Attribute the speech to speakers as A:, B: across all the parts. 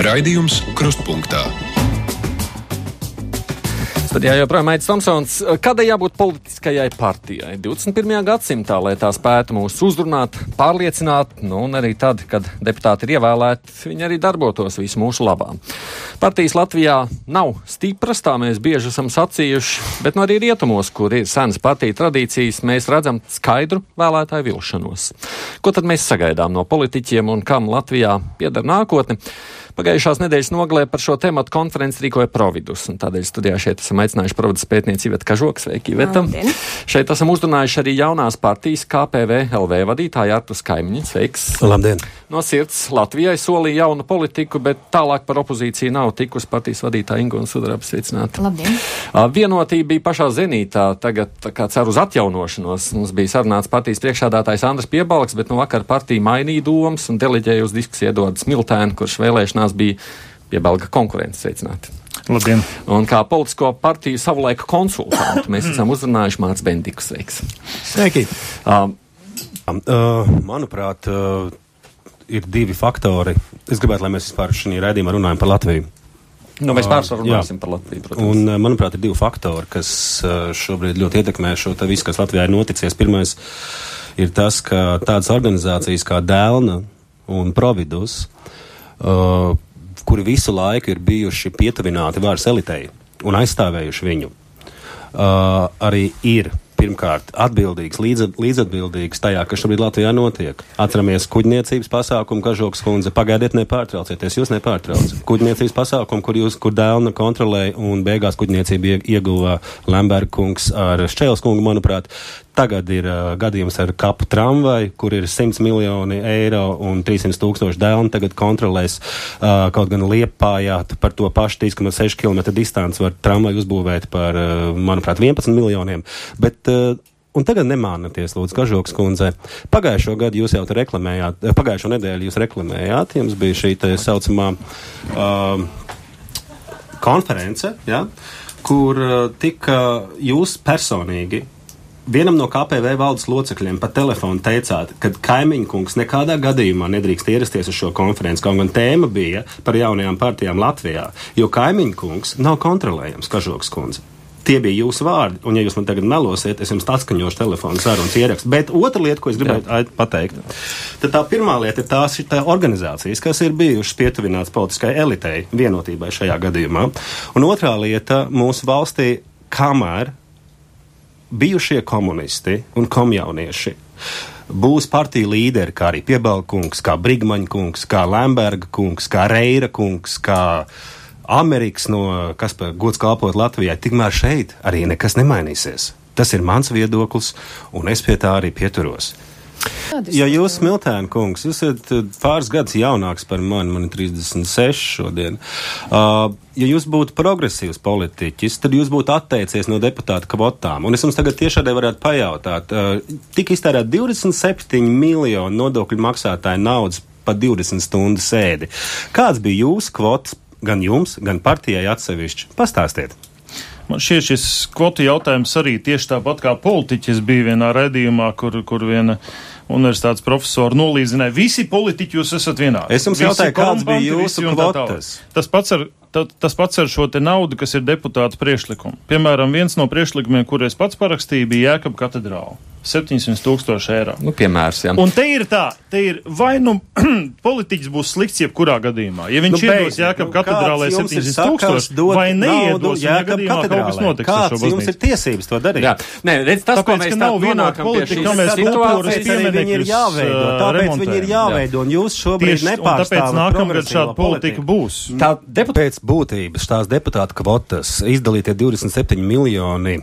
A: Raidījums Krustpunktā.
B: Studijā joprojām Aidis Tomsons. Kādai jābūt politiskajai partijai 21. gadsimtā, lai tā spētu mūs uzrunāt, pārliecināt, un arī tad, kad deputāti ir ievēlēti, viņi arī darbotos visu mūsu labā. Partijas Latvijā nav stipras, tā mēs bieži esam sacījuši, bet arī rietumos, kur ir senas partiju tradīcijas, mēs redzam skaidru vēlētāju vilšanos. Ko tad mēs sagaidām no politiķiem un kam Latvijā pieder nākotne? Pagājušās nedēļas nogalē par šo tematu konferenci rīkoja Providus, un tādēļ studijā šeit esam aicinājuši Providus pētnieci Ivetu Kažoku. Sveiki, Iveta! Šeit esam uzrunājuši arī jaunās partijas KPV LV vadītāju Arturu Skaimiņu. Sveiks!
C: Labdien!
B: No sirds Latvijai solīja jaunu politiku, bet tālāk par opozīciju nav tikusi partijas vadītāja Inga Sudraba. Sveicināti!
D: Labdien!
B: Vienotība bija pašā zenītā, tagad cer uz atjaunošanos. Mums bija sarunāts partijas priekšsēdētājs Andris Piebalgs, bet no vakar partija mainīja domas un deleģēja uz diskusiju Edvards Miltēnu, kurš vēlēšanās bija Piebalga konkurence. Sveicināti!
C: Labdien!
B: Un kā politisko partiju savulaika konsultantu mēs esam uzrunājuši Mārts Bendiku. Sveiks!
C: Sveiki! Manuprāt, ir divi faktori. Es gribētu, lai mēs vispār šajā raidījumā runājam par Latviju.
B: Mēs pārsvarā runāsim par Latviju, protams.
C: Un, manuprāt, ir divi faktori, kas šobrīd ļoti ietekmē šo visu, kas Latvijā ir noticies. Pirmais ir tas, ka tādas organizācijas kā Dēlna un Providus, kuri visu laiku ir bijuši pietuvināti varas elitei un aizstāvējuši viņu, arī ir pirmkārt atbildīgs, līdzatbildīgs tajā, kas šobrīd Latvijā notiek. Atceramies kuģniecības pasākumu, Kažokas kundze, pagaidiet, nepārtraucieties, jūs nepārtrauc. Kuģniecības pasākumu, kur Dēlna kontrolēja un beigās kuģniecību ieguva Lemberga kungs ar Šķēles kungu, manuprāt. Tagad ir gadījums ar Kapu tramvaju, kur ir 100 miljoni eiro un 300 000 Dēlna tagad kontrolēs kaut gan Liepājā par to pašu 3,6 km distanci var tramvaju uzbūvēt par, manuprāt, 11 miljoniem. Bet, un tagad nemānaties, lūdzu, Kažokas kundze. Pagājušo gadu jūs jau te reklamējāt, pagājušo nedēļu jūs reklamējāt, jums bija šī te saucamā konference, ja, kur tika jūs personīgi vienam no KPV valdes locekļiem pa telefonu teicāt, ka Kaimiņkungs nekādā gadījumā nedrīkst ierasties uz šo konferenci, kaut gan tēma bija par jaunajām partijām Latvijā, jo Kaimiņkungs nav kontrolējams, Kažokas kundze. Tie bija jūsu vārdi, un ja jūs man tagad melosiet, es jums atskaņošu telefonu sarunas ierakstu. Bet otra lieta, ko es gribētu pateikt, tad tā pirmā lieta ir tās organizācijas, kas ir bijušas pietuvināts politiskai elitei, vienotībai šajā gadījumā. Un otrā lieta mūsu valstī, kamēr bijušie komunisti un komjaunieši būs partiju līderi, kā arī Piebalga kungs, kā Brigmaņa kungs, kā Lemberga kungs, kā Reira kungs, kā Amerikas no, kas par gods kalpot Latvijai, tikmēr šeit arī nekas nemainīsies. Tas ir mans viedoklis, un es pie tā arī pieturos. Ja jūs, Miltēna kungs, jūs esat pāris gadus jaunāks par mani, man ir 36 šodien. Ja jūs būtu progresīvs politiķis, tad jūs būtu atteicies no deputāta kvotām. Un es jums tagad tiešādai varētu pajautāt, tika iztērēt 27 miljonu nodokļu maksātāju naudas pa 20 stundu sēdi. Kāds bija jūsu kvotas, gan jums, gan partijai atsevišķi? Pastāstiet.
E: Man šis kvotu jautājums arī tieši tāpat kā politiķis bija vienā raidījumā, kur viena universitātes profesora nolīdzināja. Visi politiķi jūs esat vienādi.
C: Es jums jautāju, kāds bija jūsu kvotas?
E: Tas pats ar šo te naudu, kas ir deputāta priekšlikumu. Piemēram, viens no priekšlikumiem, kur es pats parakstīju, bija Jēkaba katedrāla. 700 000 eiro.
B: Piemērs, jā.
E: Un te ir vai nu politiķis būs slikts jebkurā gadījumā. Ja viņš iedos Jēkaba katedrālē 700 000, vai neiedos, ja gadījumā kaut kas notiks ar šo baznīcu.
C: Jums ir tiesības to darīt?
B: Jā. Nē, redz, tas,
E: tāpēc, ko mēs tā nonākam pie šīs situācijas,
C: tāpēc viņi ir jāveido, un jūs šobrīd nepārstāvat progresīvo politiku. Pēc būtības tās deputāta kvotas izdalītie 27 miljoni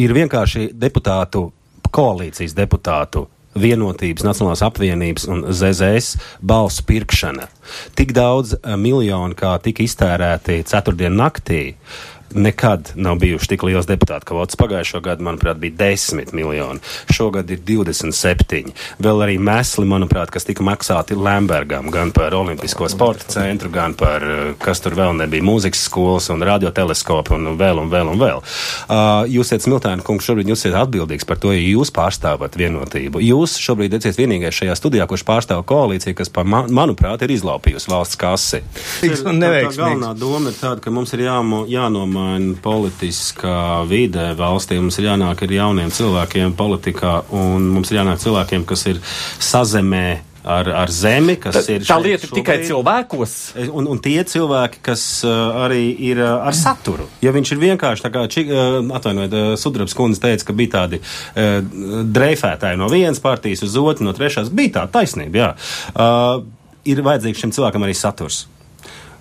C: ir vienkārši deputātu koalīcijas deputātu Vienotības, Nacionālās apvienības un ZZS balsu pirkšana. Tik daudz miljonu, kā tika iztērēti ceturtdien naktī, nekad nav bijuši tik liels deputātu kvotas. Pagājušo gadu, manuprāt, bija 10 miljoni. Šogad ir 27. Vēl arī mesli, manuprāt, kas tika maksāti Lembergam, gan par Olimpisko sporta centru, gan par, kas tur vēl nebija, mūzikas skolas un radioteleskopu un vēl. Jūs esat Smiltēna kungs, šobrīd jūs esat atbildīgs par to, ja jūs pārstāvat Vienotību. Jūs šobrīd esat vienīgais šajā studijā, kurš pārstāv koalīciju, kas, manuprāt, ir izlaupījusi valsts kasi. Tā galvenā doma ir tāda, ka mums ir jānomaina politiskā vide valstī, mums ir jānāk ar jauniem cilvēkiem politikā, un mums ir jānāk cilvēkiem, kas ir sazemē ar zemi, kas ir
B: tā lieta šobrīd, tikai cilvēkos.
C: Un tie cilvēki, kas arī ir ar saturu. Ja viņš ir vienkārši, tā kā Sudrabs kundze teica, ka bija tādi dreifētāji no vienas partijas uz otru, no trešās, bija tā taisnība, jā. Ir vajadzīgs šim cilvēkam arī saturs.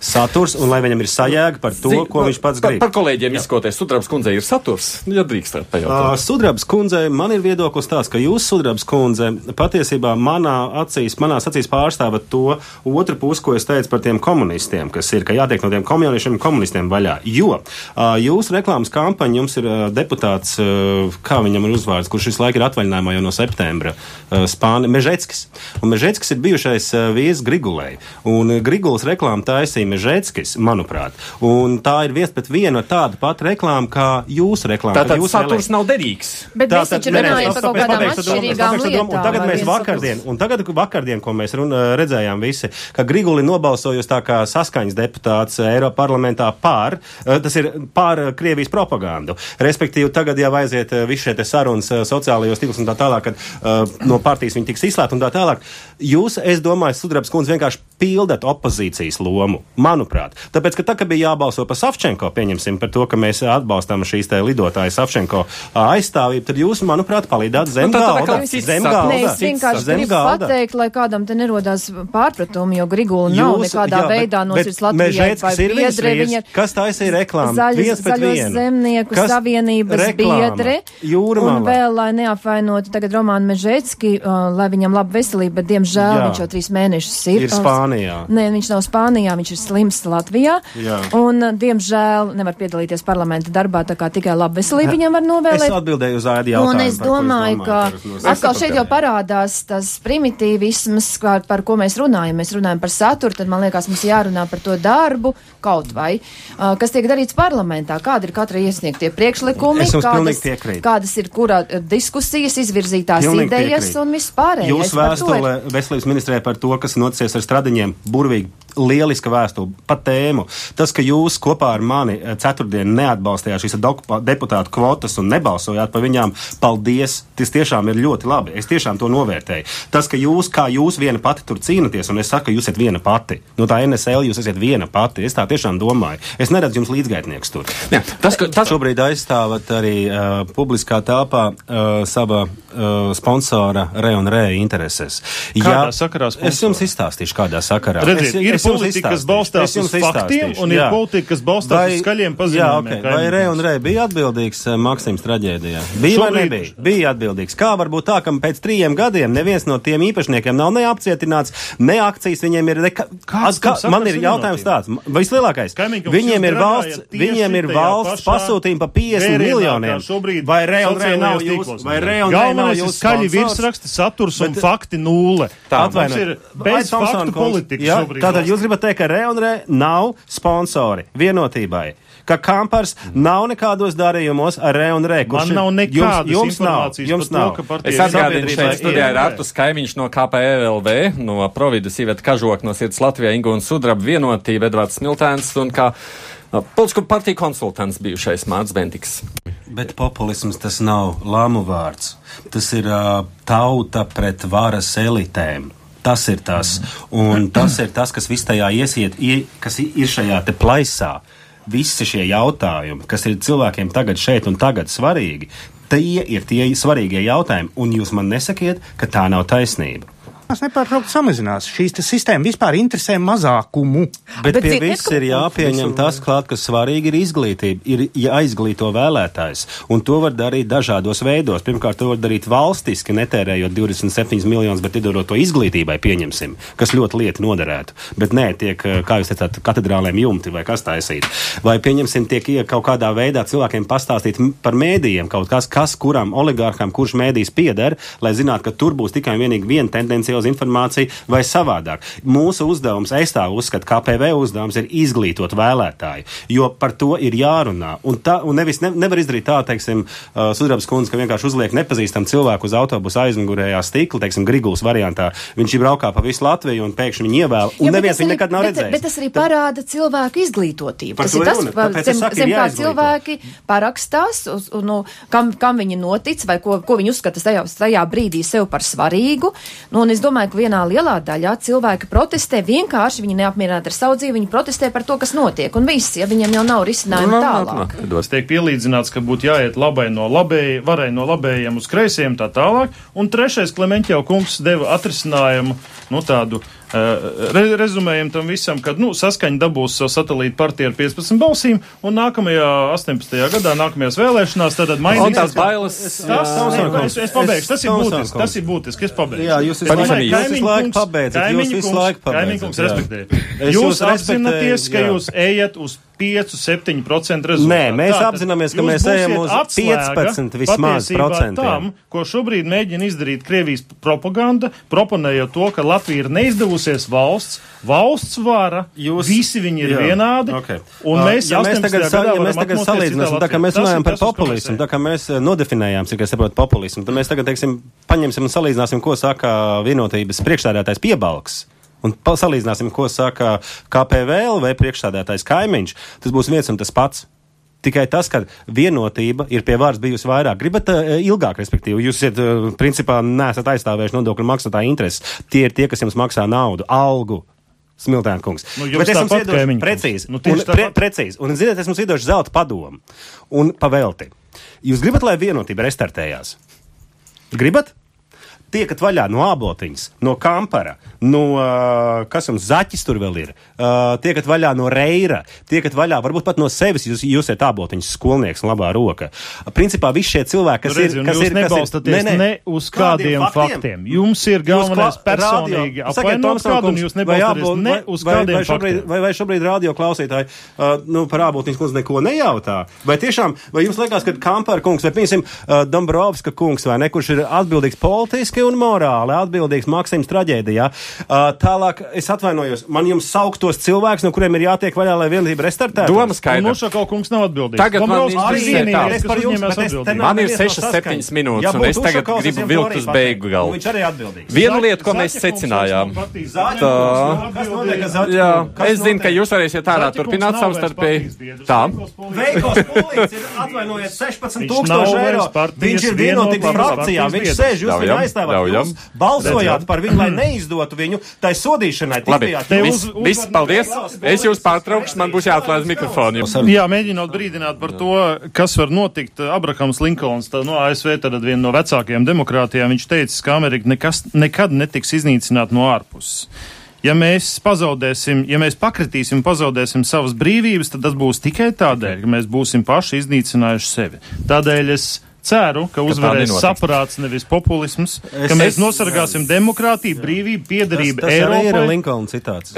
C: Un lai viņam ir sajēga par to, ko viņš pats grib.
B: Par kolēģiem izskoties, Sudrabs kundzei ir saturs, ja drīkstāt pajautāt.
C: Sudrabs kundzei, man ir viedoklis tāds, ka jūs, Sudrabs kundze, patiesībā manās acīs pārstāvat to otru pusi, ko es teicu par tiem komunistiem, kas ir, ka jātiek no tiem komunistiem vaļā. Jo jūsu reklāmas kampaņa, jums ir deputāts, kā viņam ir uzvārds, kurš visu laiku ir atvaļinājumā jau no septembra, Mežeckis. Un Mežeckis ir bijušais vīrs Grigulei. Un Grigulas reklāma taisīja Mežeckis, manuprāt. Un tā ir viens pret vienu ar tādu pat reklāmu, kā jūsu reklāma.
B: Tātad saturs nav derīgs.
A: Bet mēs taču runājam par kaut kādām atšķirīgām lietām.
C: Un tagad vakardien, ko mēs redzējām visi, ka Griguli nobalsojusi tā kā saskaņas deputāts Eiropa parlamentā tas ir pār Krievijas propagandu. Respektīvi, tagad jau aiziet visi šie te sarunas sociālajos tīklus un tā tālāk, kad no partijas viņi tiks izslēgti un tā tālāk. Jūs, es domāju, Sudrabs kundze vienkārši pildat opozīcijas lomu. Manuprāt. Tāpēc, ka tā, ka bija jābalso par Savčenko, pieņemsim par to, ka mēs atbalstām šīs te lidotāju Savčenko aizstāvību, tad jūs, manuprāt, palīdāt zem galda.
A: Es vienkārši gribu pateikt, lai kādam te nerodās pārpratumi, jo Grigula nav nekādā veidā nosirds Latvijai vai biedre. Viņa
C: kas taisīja reklāmu?
A: Zaļo zemnieku savienības biedre. Un vēl, lai neapvainotu tagad Romānu Mežecki, lai viņam laba veselība, bet diemžēl viņš jau 3 mēnešus ir.
C: Ir Spānijā.
A: Nē, viņš nav Spānijā, viņš ir slims Latvijā. Jā. Un, diemžēl, nevar piedalīties parlamenta darbā, tā kā tikai labu veselību viņam var novēlēt.
C: Es atbildēju uz Aidi jautājumu.
A: Un es domāju, ka atkal šeit jau parādās tas primitīvisms, par ko mēs runājam. Mēs runājam par saturu, tad man liekas, mums jārunā par to darbu kaut vai, kas tiek darīts parlamentā. Kāda ir katra iesniegtie priekšlikumi, kādas ir kura diskusijas, izvirzītās idejas un viss pārējais.
C: Jūs vēstule veselības ministrē par to, kas noticies ar Stradiņiem, burvīgi lieliska vēstule pa tēmu. Tas, ka jūs kopā ar mani ceturtdienu neatbalstījāt šīs deputātu kvotas un nebalsojāt par viņām, paldies, tas tiešām ir ļoti labi. Es tiešām to novērtēju. Tas, ka jūs viena pati tur cīnaties, un es saku, ka jūs esat viena pati. No tā NSL jūs esat viena pati. Es tā tiešām domāju. Es neredzu jums līdzgaitnieks tur.
B: Jā, tas
C: šobrīd aizstāvat arī publiskā telpā sava sponsora Re&Re intereses.
E: Kādā sakarā sponsora?
C: Es jums izstāstīšu, kādā sakarā.
E: Redziet, ir politika, kas balstās uz faktiem, un ir politika, kas balstās uz skaļiem paziņojumiem.
C: Vai Re&Re bija atbildīgs Maksims traģēdijā? Bija vai nebija? Bija atbildīgs. Kā var būt tā, ka pēc 3 gadiem neviens no tiem īpašniekiem nav neapcietināts, ne akcijas viņiem ir man ir jautājums tāds. Vislielākais. Viņiem ir valsts pasūtījumi pa 50 miljoniem. Vai Re&Re nav jūs?
E: Galvenais ir skaļi virsraksti, saturs un fakti nulle. Mums ir bez faktu politika šobrīd.
C: Tātad jūs gribat teikt, ka Re&Re nav sponsori Vienotībai, ka Kampars nav nekādos darījumos ar Re&Re.
E: Man nav nekādas informācijas par to, ka partija...
B: Es atgādinu, šeit studijā ir Artus Kaimiņš no KPLV, no Providas, Iveta Kažoka no Sirds Latvijā, Ingūna Sudraba, Vienotība, Edvards Smiltēns un kā politisko partiju konsultants bijušais Mārts Bentiks.
C: Bet populisms tas nav lāmu vārds. Tas ir tauta pret varas elitēm. Tas ir tas. Un tas ir tas, kas viss tajā kas ir šajā te plaisā. Visi šie jautājumi, kas ir cilvēkiem tagad šeit un tagad svarīgi, tie ir tie svarīgie jautājumi. Un jūs man nesakiet, ka tā nav taisnība.
D: Tas nepārtraukt samazinās. Šīs sistēma vispār interesē mazākumu.
C: Bet pie viss ir jāpieņem tas klāt, ka svarīgi ir izglītība, ir jāizglīto vēlētājs. Un to var darīt dažādos veidos. Pirmkārt, to var darīt valstiski, netērējot 27 miljonus, bet iedodot to izglītībai, pieņemsim, kas ļoti lieti noderētu. Bet nē, tiek, kā jūs teicāt, katedrālēm jumti vai kas taisīt. Vai pieņemsim, tiek kaut kādā veidā cilvēkiem pastāstīt par mēdījiem kaut kas kuram oligārham, kurš mēdījis pieder, lai zinātu, ka tur būs tikai vienīgi viena tendenciozā uz informāciju vai savādāk. Mūsu uzdevums, es tā uzskatu, KPV uzdevums ir izglītot vēlētāju, jo par to ir jārunā. Un nevar izdarīt tā, teiksim, Sudrabas kundze, ka vienkārši uzliek nepazīstam cilvēku uz autobusa aizmugurējā stikla, teiksim, Griguls variantā. Viņš ir braukā pa visu Latviju un pēkšņi viņu ievēl, un neviens viņu nekad nav redzējis.
A: Bet tas arī parāda cilvēku izglītotību. Tas ir tas, zem kā cilvēki parakstās, kam viņi notic, vai ko viņi uzskata tajā brīdī sev par svarīgu. Un es domāju, ka vienā lielā daļā cilvēki protestē vienkārši, viņi neapmierināti ar savu dzīvi, viņi protestē par to, kas notiek. Un viss, ja viņiem jau nav risinājumi tālāk.
E: Tas tiek pielīdzināts, ka būtu jāiet varai no labējiem uz kreisiem tā tālāk. Un trešais, Klemenķeva kungs deva atrisinājumu, tādu rezumējam tam visam, kad saskaņa dabūs savu satelītu partiju ar 15 balsīm, un nākamajā 18. gadā, nākamajās vēlēšanās, tad mainīs.
B: Tās bailes.
E: Es pabeigšu, tas ir būtiski, es pabeigšu.
C: Jā, jūs visu laiku pabeidzat.
E: Kaimiņkungs respektē. Jūs apzināties, ka jūs ejat uz 5-7% rezultātu.
C: Nē, mēs apzināmies, ka mēs ejam uz 15 vismaz procentiem.
E: Tam, ko šobrīd mēģina izdarīt Krievijas propaganda, proponējot to, ka Latvija ir neizdevusies valsts vara, visi viņi ir vienādi, un mēs 18. gadā varam atmosties
C: tā kā mēs runājam par populismu, tā kā mēs nodefinējām, cik es saprotu populismu, tad mēs tagad, teiksim, paņemsim un salīdzināsim, ko saka Vienotības priekšsēdētājs Piebalgs. Un salīdzināsim, ko saka KPVLV priekšsādātājs Kaimiņš. Tas būs viens un tas pats. Tikai tas, ka Vienotība ir pie vārds bijusi vairāk. Gribat ilgāk, respektīvi. Jūs principā neesat aizstāvējuši nodokļu maksātāju intereses. Tie ir tie, kas jums maksā naudu, algu. Smiltēna kungs. Bet es jums iedošu precīzi. Un, ziniet, es jums iedošu zelta padomu. Un pavelti. Jūs gribat, lai Vienotība restartējās? Gribat? Tiekat vaļā no Āboltiņas, no Kampara, no, kas jums Zaķis tur vēl ir, tiekat vaļā no Reira, tiekat vaļā, varbūt pat no sevis, jūs esat Āboltiņas skolnieks un labā roka. Principā visi šie cilvēki,
E: jūs nebalstaties ne uz kādiem faktiem. Jums ir galvenais personīgi apvainot kādu, un jūs nebalstaties ne uz kādiem faktiem.
C: Vai šobrīd radio klausītāji par Āboltiņas kundzi neko nejautā? Vai tiešām, vai jums liekas, ka Kampara kungs, vai piemēram Dombrovska kungs, vai ne, kurš ir atbildīgs politiski un morāli atbildīgs Maksims traģēdijā. Tālāk, es atvainojos, man jums sauktos cilvēks, no kuriem ir jātiek vaļā, lai Vienotība restartētu.
B: Doma skaidra.
E: Nošakal kungs nav atbildīgs.
B: Tagad man ir 6-7 minūtes, un es tagad gribu vilkt uz beigu galu.
C: Viņš arī atbildīgs.
B: Vienu lietu, ko mēs secinājām. Jā, es zinu, ka jūs varēsiet ārā turpināt savstarpēji. Tā.
C: Veikos Pulīts ir atvainojies 16,000 eiro. Viņš ir Vienotības frakcijā. Viņš sēž, jūs viņu aizstāvāt. Jūs balsojāt par viņu, lai neizdotu viņu tai sodīšanai.
B: Labi, viss, paldies. Es jūs pārtraukšu, man būs jāatslēdz mikrofonu.
E: Jā, mēģinot brīdināt par to, kas var notikt. Abrahams Linkolns, no ASV, tad viena no vecākajām demokrātijām, viņš teica, ka Amerika nekad netiks iznīcināta no ārpuses. Ja mēs pakritīsim, pazaudēsim savas brīvības, tad tas būs tikai tādēļ, ka mēs būsim paši iznīcinājuši sevi. Tādēļ es ceru, ka uzvarēs saprāts, nevis populisms, ka mēs nosargāsim demokrātiju, brīvību, piederību Eiropai.
C: Tas arī ir Linkolna citāts.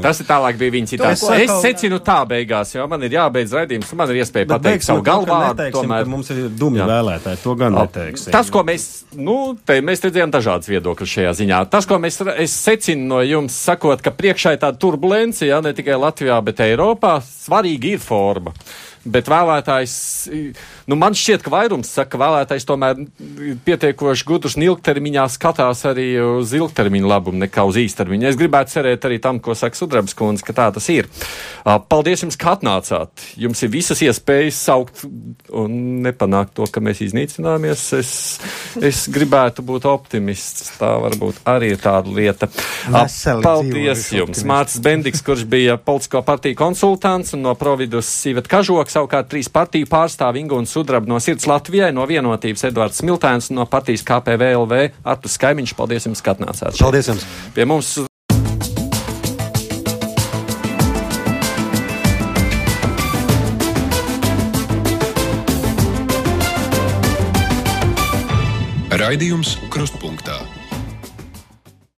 B: Tas ir tālāk bija viņa citāts. Es secinu tā beigās, jo man ir jābeidz raidījums, man ir iespēja pateikt savu galvādu.
C: Tomēr mums ir dumji vēlētāji, to gan neteiksim.
B: Tas, ko mēs redzējām dažādas viedokļas šajā ziņā. Tas, ko es secinu no jums, sakot, ka priekšā ir tāda turbulence, ne tikai Latvijā, bet Eiropā, svarīgi ir forma. Bet vēlētājs, man šķiet, ka vairums saka, ka vēlētājs tomēr pietiekoši gudrs un ilgtermiņā skatās arī uz ilgtermiņu labumu nekā uz īstermiņu. Es gribētu cerēt arī tam, ko saka Sudrabas kundze, ka tā tas ir. Paldies jums, ka atnācāt. Jums ir visas iespējas saukt un nepanākt to, ka mēs iznīcināmies. Es gribētu būt optimists. Tā varbūt arī ir tāda lieta. Paldies jums. Mārcis Bendiks, kurš bija politisko partiju konsultants, un no Providus Sīveta Kažoka, savukārt 3 partiju pārstāvi Ingu un Sudraba no Sirds Latvijai, no Vienotības Edvards Smiltēns un no partijas KPVLV Arturs Kaimiņš. Paldies jums, ka atnācāt.
C: Paldies jums.
B: Pie mums.
F: Raidījums Krustpunktā.